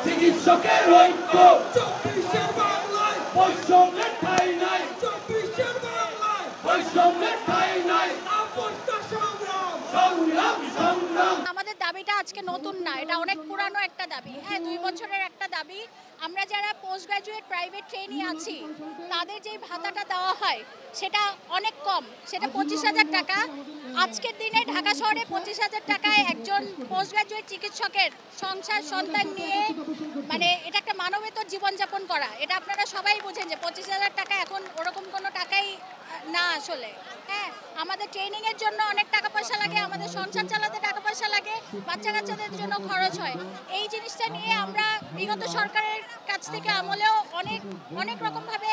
চিকিৎসকের ঐক্য 24-এর বাংলায় বৈষম্যের ঠাঁই নাই 24-এর বাংলায় বৈষম্যের ঠাঁই নাই আপোষটা সংগ্রাম সংগ্রাম সংগ্রাম আমাদের দাবিটা আজকে নতুন না, এটা অনেক পুরানো একটা দাবি। হ্যাঁ, 2 বছরের একটা দাবি। আমরা যারা পোস্ট গ্রাজুয়েট প্রাইভেট ট্রেনি আছি তাদের যে ভাতাটা দেওয়া হয় সেটা অনেক কম, সেটা 25,000 টাকা। আজকের দিনে ঢাকা শহরে 25,000 টাকায় একজন পোস্ট গ্রাজুয়েট চিকিৎসকের সংসার সন্তান নিয়ে মানে এটা একটা মানবেতর জীবনযাপন করা, এটা আপনারা সবাই বুঝেন যে 25,000 টাকা এখন ওরকম কোনো টাকাই না আসলে। হ্যাঁ, আমাদের ট্রেনিংয়ের জন্য অনেক টাকা পয়সা লাগে, আমাদের সংসার চালাতে টাকা পয়সা লাগে, বাচ্চা কাচ্চাদের জন্য খরচ হয়। এই জিনিসটা নিয়ে আমরা বিগত সরকারের কাছ থেকে আমলেও অনেক রকমভাবে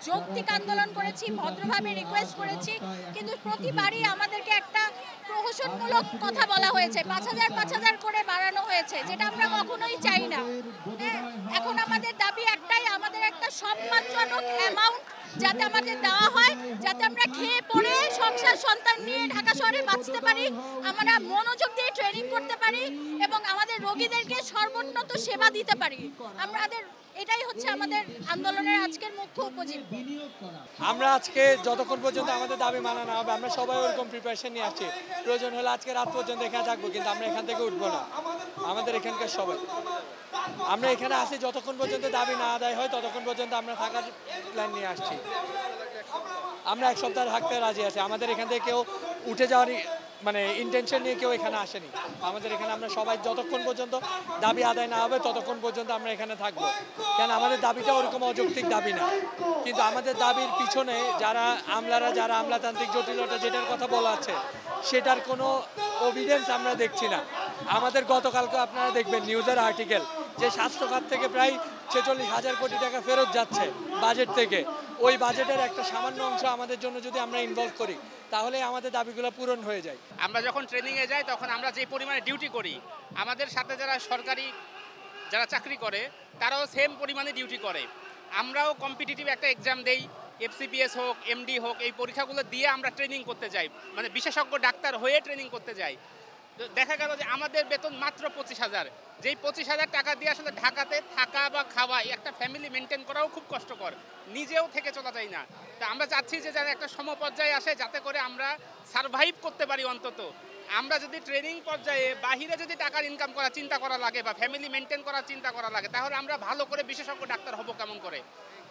যৌক্তিক আন্দোলন করেছি, ভদ্রভাবে রিকোয়েস্ট করেছি, কিন্তু প্রতিবারই আমাদেরকে একটা প্রহসনমূলক কথা বলা হয়েছে, 5,000 করে বাড়ানো হয়েছে, যেটা আমরা কখনোই চাই না। হ্যাঁ, এখন আমাদের দাবি একটাই, আমাদের একটা সম্মানজনক অ্যামাউন্ট যাতে আমাদের দেওয়া হয়, যাতে আমরা খেয়ে পড়ে সংসার সন্তান নিয়ে ঢাকা শহরে বাঁচতে পারি, আমরা মনোযোগ দিয়ে ট্রেনিং করতে পারি এবং আমাদের রোগীদেরকে সর্বোন্নত সেবা দিতে পারি। এটাই হচ্ছে আমাদের আন্দোলনের আজকের মুখ্য উপজীব্য। আমরা আজকে যতক্ষণ পর্যন্ত আমাদের দাবি মানা না হবে আমরা সবাই ওরকম প্রিপারেশন নিয়ে আসছি। প্রয়োজন হলে আজকে রাত পর্যন্ত এখানে থাকবো, কিন্তু আমরা এখান থেকে উঠবো না। আমাদের এখানকার সবাই আমরা এখানে আসি যতক্ষণ পর্যন্ত দাবি না আদায় হয় ততক্ষণ পর্যন্ত আমরা থাকার প্ল্যান নিয়ে আসছি। আমরা 1 সপ্তাহ থাকতে রাজি আছি। আমাদের এখান থেকে কেউ উঠে যাওয়ার মানে ইন্টেনশন নিয়ে কেউ এখানে আসেনি। আমাদের এখানে আমরা সবাই যতক্ষণ পর্যন্ত দাবি আদায় না হবে ততক্ষণ পর্যন্ত আমরা এখানে থাকবো। কেন আমাদের দাবিটা ওরকম অযৌক্তিক দাবি না, কিন্তু আমাদের দাবির পিছনে যারা আমলাতান্ত্রিক জটিলতা যেটার কথা বলা আছে সেটার কোনো এভিডেন্স আমরা দেখছি না। আমাদের গতকালকে আপনারা দেখবেন নিউজের আর্টিকেল যে স্বাস্থ্য খাত থেকে প্রায় 46,000 কোটি টাকা ফেরত যাচ্ছে বাজেট থেকে। ওই বাজেটের একটা সামান্য অংশ আমাদের জন্য যদি আমরা ইনভলভ করি তাহলে আমাদের দাবিগুলো পূরণ হয়ে যায়। আমরা যখন ট্রেনিংয়ে যাই তখন আমরা যে পরিমাণে ডিউটি করি, আমাদের সাথে যারা সরকারি যারা চাকরি করে তারাও সেম পরিমাণে ডিউটি করে। আমরাও কম্পিটিটিভ একটা এক্সাম দেই, FCPS হোক, MD হোক, এই পরীক্ষাগুলো দিয়ে আমরা ট্রেনিং করতে যাই, মানে বিশেষজ্ঞ ডাক্তার হয়ে ট্রেনিং করতে যাই। দেখা গেল যে আমাদের বেতন মাত্র 25,000, যেই 25,000 টাকা দিয়ে আসলে ঢাকাতে থাকা বা খাওয়া একটা ফ্যামিলি মেনটেন করাও খুব কষ্টকর, নিজেও থেকে চলা যায় না। তা আমরা চাচ্ছি যে যেন একটা সমপর্যায়ে আসে যাতে করে আমরা সারভাইভ করতে পারি। অন্তত আমরা যদি ট্রেনিং পর্যায়ে বাহিরে যদি টাকার ইনকাম করার চিন্তা করা লাগে বা ফ্যামিলি মেনটেন করার চিন্তা করা লাগে তাহলে আমরা ভালো করে বিশেষজ্ঞ ডাক্তার হব কেমন করে?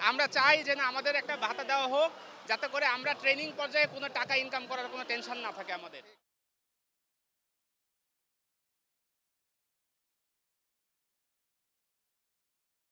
আমরা চাই যে না, আমাদের একটা ভাতা দেওয়া হোক যাতে করে আমরা ট্রেনিং পর্যায়ে কোনো টাকা ইনকাম করার কোনো টেনশন না থাকে আমাদের।